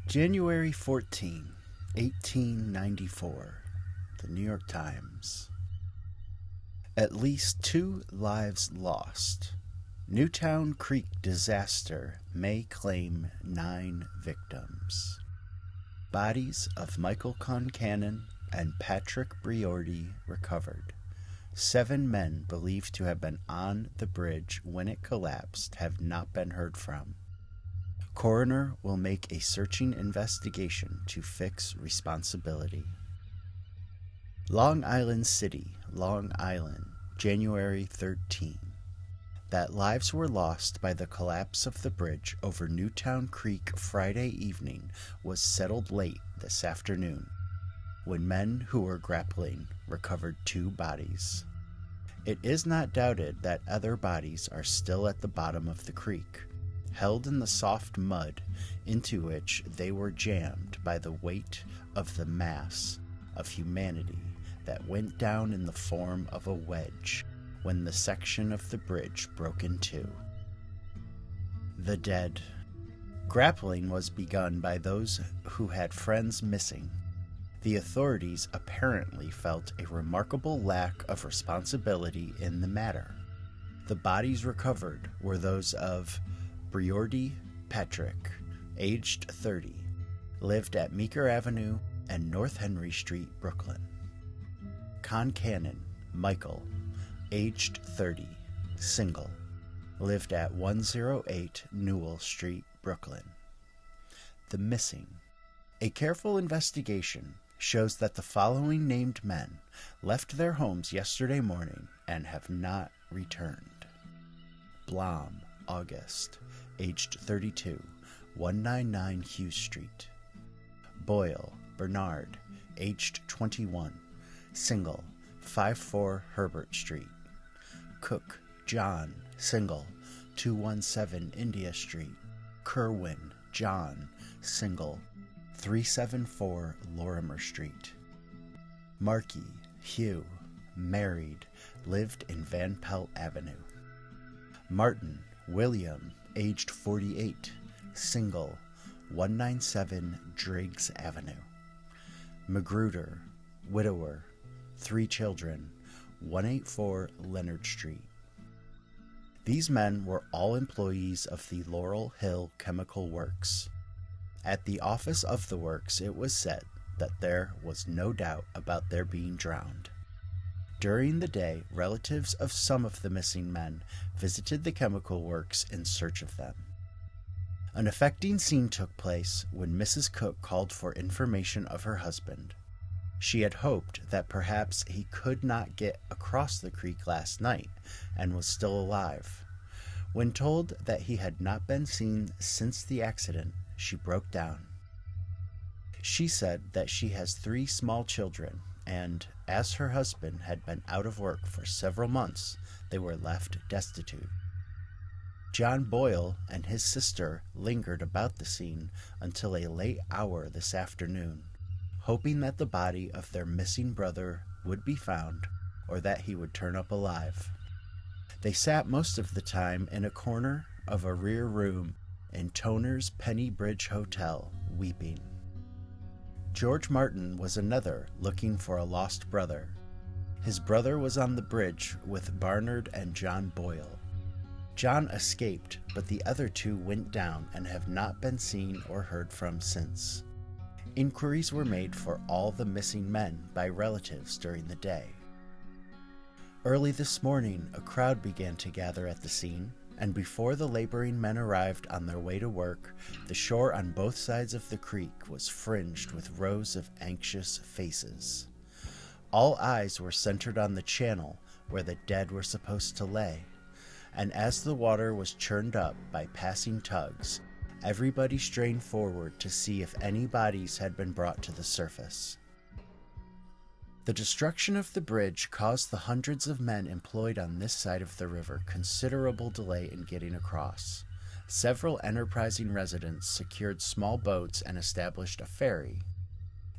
January 14, 1894. The New York Times. At least 2 lives lost. Newtown Creek disaster may claim 9 victims. Bodies of Michael Concannon and Patrick Briordi recovered. 7 men believed to have been on the bridge when it collapsed have not been heard from. Coroner will make a searching investigation to fix responsibility. Long Island City, Long Island, January 13. That lives were lost by the collapse of the bridge over Newtown Creek Friday evening was settled late this afternoon, when men who were grappling recovered 2 bodies. It is not doubted that other bodies are still at the bottom of the creek, held in the soft mud into which they were jammed by the weight of the mass of humanity that went down in the form of a wedge when the section of the bridge broke in 2. The dead. Grappling was begun by those who had friends missing. The authorities apparently felt a remarkable lack of responsibility in the matter. The bodies recovered were those of Briordi Patrick, aged 30, lived at Meeker Avenue and North Henry Street, Brooklyn. Concannon Michael, aged 30, single, lived at 108 Newell Street, Brooklyn. The missing. A careful investigation shows that the following named men left their homes yesterday morning and have not returned. Blom, August, aged 32, 199 Hughes Street. Boyle, Bernard, aged 21, single, 54 Herbert Street. Cook, John, single, 217 India Street. Kerwin, John, single, 374 Lorimer Street. Markey, Hugh, married, lived in Van Pelt Avenue. Martin, William, aged 48, single, 197 Driggs Avenue. Magruder, widower, 3 children, 184 Leonard Street. These men were all employees of the Laurel Hill Chemical Works. At the office of the works, it was said that there was no doubt about their being drowned. During the day, relatives of some of the missing men visited the chemical works in search of them. An affecting scene took place when Mrs. Cook called for information of her husband. She had hoped that perhaps he could not get across the creek last night and was still alive. When told that he had not been seen since the accident, she broke down. She said that she has 3 small children, and as her husband had been out of work for several months, they were left destitute. John Boyle and his sister lingered about the scene until a late hour this afternoon, hoping that the body of their missing brother would be found or that he would turn up alive. They sat most of the time in a corner of a rear room in Toner's Penny Bridge Hotel, weeping. George Martin was another looking for a lost brother. His brother was on the bridge with Barnard and John Boyle. John escaped, but the other 2 went down and have not been seen or heard from since. Inquiries were made for all the missing men by relatives during the day. Early this morning, a crowd began to gather at the scene, and before the laboring men arrived on their way to work, the shore on both sides of the creek was fringed with rows of anxious faces. All eyes were centered on the channel where the dead were supposed to lay, and as the water was churned up by passing tugs, everybody strained forward to see if any bodies had been brought to the surface. The destruction of the bridge caused the hundreds of men employed on this side of the river considerable delay in getting across. Several enterprising residents secured small boats and established a ferry.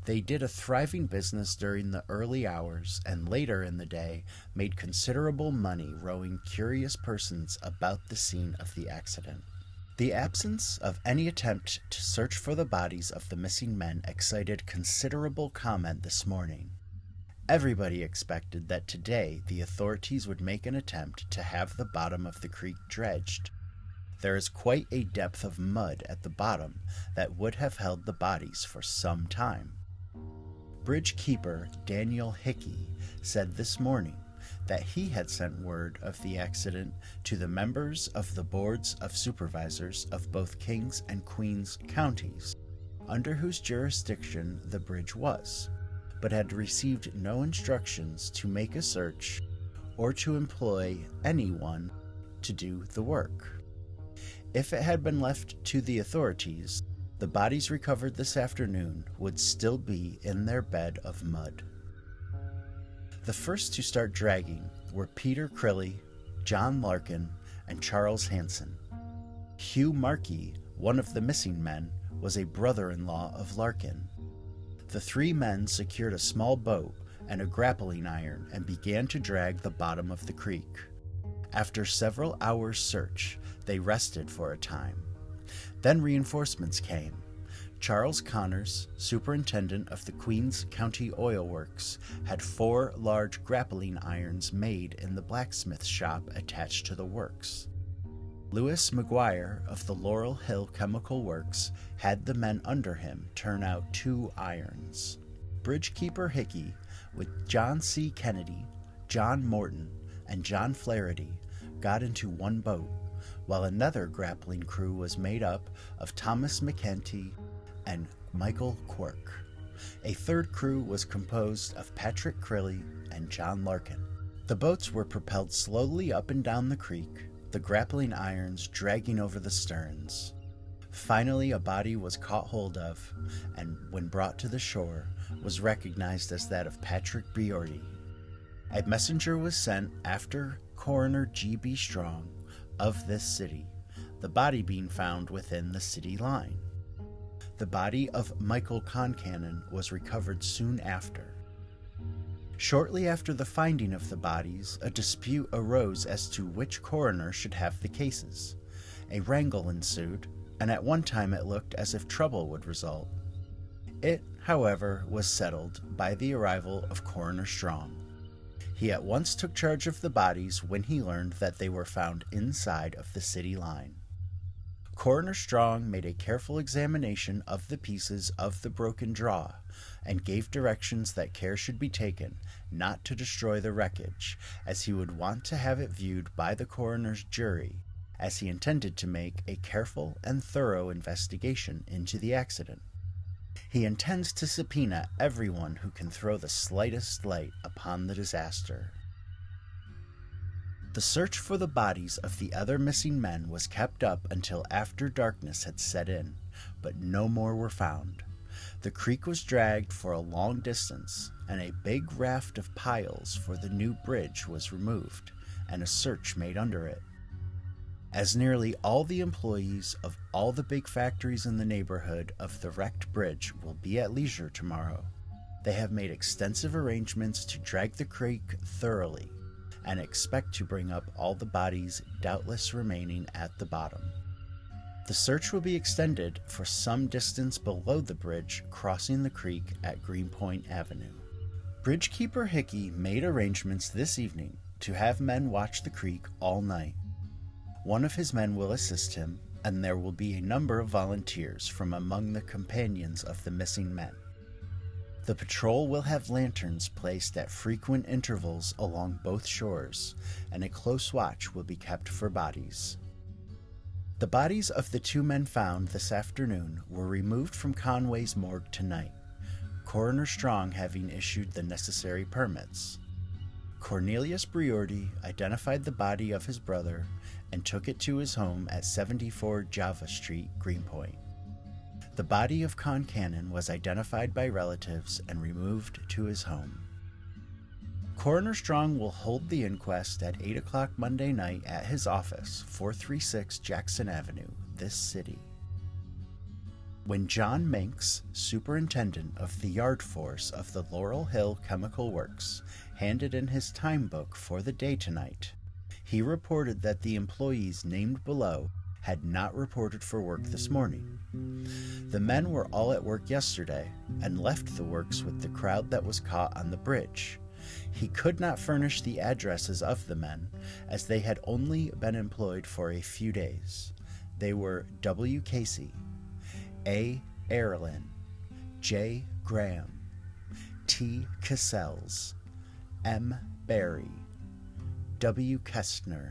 They did a thriving business during the early hours and later in the day made considerable money rowing curious persons about the scene of the accident. The absence of any attempt to search for the bodies of the missing men excited considerable comment this morning. Everybody expected that today the authorities would make an attempt to have the bottom of the creek dredged. There is quite a depth of mud at the bottom that would have held the bodies for some time. Bridge keeper Daniel Hickey said this morning that he had sent word of the accident to the members of the boards of supervisors of both Kings and Queens counties, under whose jurisdiction the bridge was, but had received no instructions to make a search or to employ anyone to do the work. If it had been left to the authorities, the bodies recovered this afternoon would still be in their bed of mud. The first to start dragging were Peter Crilly, John Larkin, and Charles Hanson. Hugh Markey, one of the missing men, was a brother-in-law of Larkin. The three men secured a small boat and a grappling iron and began to drag the bottom of the creek. After several hours' search, they rested for a time. Then reinforcements came. Charles Connors, superintendent of the Queens County Oil Works, had 4 large grappling irons made in the blacksmith shop attached to the works. Lewis McGuire of the Laurel Hill Chemical Works had the men under him turn out 2 irons. Bridgekeeper Hickey, with John C. Kennedy, John Morton, and John Flaherty, got into one boat, while another grappling crew was made up of Thomas McKenty and Michael Quirk. A third crew was composed of Patrick Crilly and John Larkin. The boats were propelled slowly up and down the creek, the grappling irons dragging over the sterns. Finally, a body was caught hold of, and when brought to the shore, was recognized as that of Patrick Briordi. A messenger was sent after Coroner G.B. Strong of this city, the body being found within the city line. The body of Michael Concannon was recovered soon after. Shortly after the finding of the bodies, a dispute arose as to which coroner should have the cases. A wrangle ensued, and at one time it looked as if trouble would result. It, however, was settled by the arrival of Coroner Strong. He at once took charge of the bodies when he learned that they were found inside of the city line. Coroner Strong made a careful examination of the pieces of the broken draw and gave directions that care should be taken not to destroy the wreckage, as he would want to have it viewed by the coroner's jury, as he intended to make a careful and thorough investigation into the accident. He intends to subpoena everyone who can throw the slightest light upon the disaster. The search for the bodies of the other missing men was kept up until after darkness had set in, but no more were found. The creek was dragged for a long distance, and a big raft of piles for the new bridge was removed, and a search made under it. As nearly all the employees of all the big factories in the neighborhood of the wrecked bridge will be at leisure tomorrow, they have made extensive arrangements to drag the creek thoroughly, and expect to bring up all the bodies doubtless remaining at the bottom. The search will be extended for some distance below the bridge crossing the creek at Greenpoint Avenue. Bridgekeeper Hickey made arrangements this evening to have men watch the creek all night. One of his men will assist him, and there will be a number of volunteers from among the companions of the missing men. The patrol will have lanterns placed at frequent intervals along both shores, and a close watch will be kept for bodies. The bodies of the 2 men found this afternoon were removed from Conway's morgue tonight, Coroner Strong having issued the necessary permits. Cornelius Briordi identified the body of his brother and took it to his home at 74 Java Street, Greenpoint. The body of Concannon was identified by relatives and removed to his home. Coroner Strong will hold the inquest at 8 o'clock Monday night at his office, 436 Jackson Avenue, this city. When John Minks, superintendent of the yard force of the Laurel Hill Chemical Works, handed in his time book for the day tonight, he reported that the employees named below had not reported for work this morning. The men were all at work yesterday and left the works with the crowd that was caught on the bridge. He could not furnish the addresses of the men, as they had only been employed for a few days. They were W. Casey, A. Erlin, J. Graham, T. Cassells, M. Barry, W. Kestner,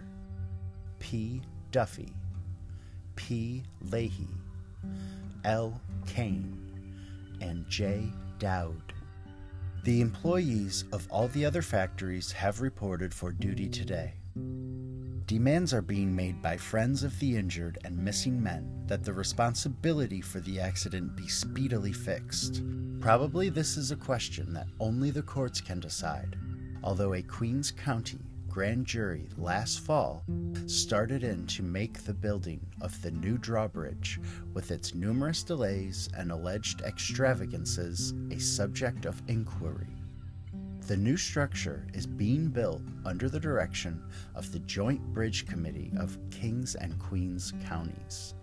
P. Duffy, P. Leahy, L. Kane, and J. Dowd. The employees of all the other factories have reported for duty today. Demands are being made by friends of the injured and missing men that the responsibility for the accident be speedily fixed. Probably this is a question that only the courts can decide, although a Queens County grand jury last fall started in to make the building of the new drawbridge, with its numerous delays and alleged extravagances, a subject of inquiry. The new structure is being built under the direction of the Joint Bridge Committee of Kings and Queens Counties.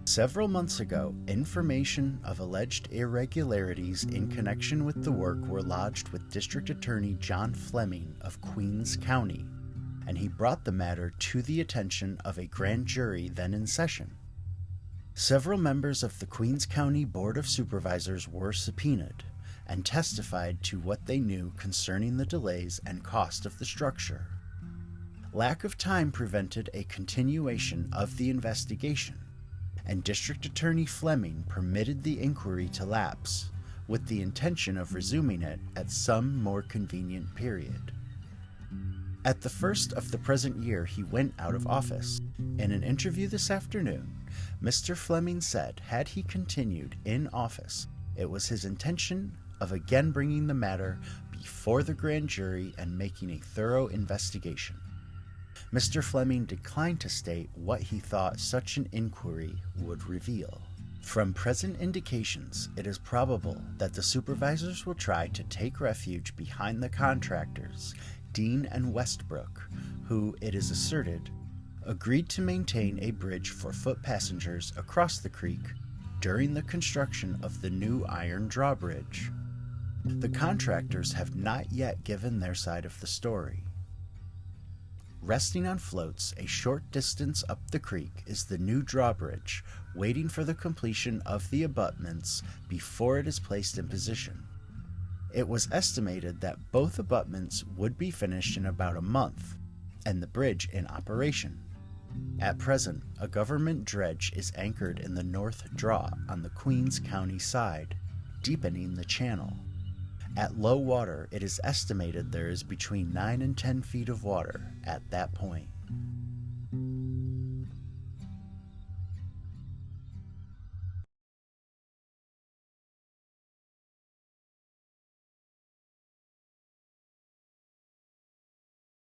Several months ago, information of alleged irregularities in connection with the work were lodged with District Attorney John Fleming of Queens County, and he brought the matter to the attention of a grand jury then in session. Several members of the Queens County Board of Supervisors were subpoenaed and testified to what they knew concerning the delays and cost of the structure. Lack of time prevented a continuation of the investigation, and District Attorney Fleming permitted the inquiry to lapse, with the intention of resuming it at some more convenient period. At the first of the present year he went out of office. In an interview this afternoon, Mr. Fleming said had he continued in office, it was his intention of again bringing the matter before the grand jury and making a thorough investigation. Mr. Fleming declined to state what he thought such an inquiry would reveal. From present indications, it is probable that the supervisors will try to take refuge behind the contractors, Dean and Westbrook, who, it is asserted, agreed to maintain a bridge for foot passengers across the creek during the construction of the new iron drawbridge. The contractors have not yet given their side of the story. Resting on floats a short distance up the creek is the new drawbridge, waiting for the completion of the abutments before it is placed in position. It was estimated that both abutments would be finished in about a month, and the bridge in operation. At present, a government dredge is anchored in the north draw on the Queens County side, deepening the channel. At low water, it is estimated there is between 9 and 10 feet of water at that point.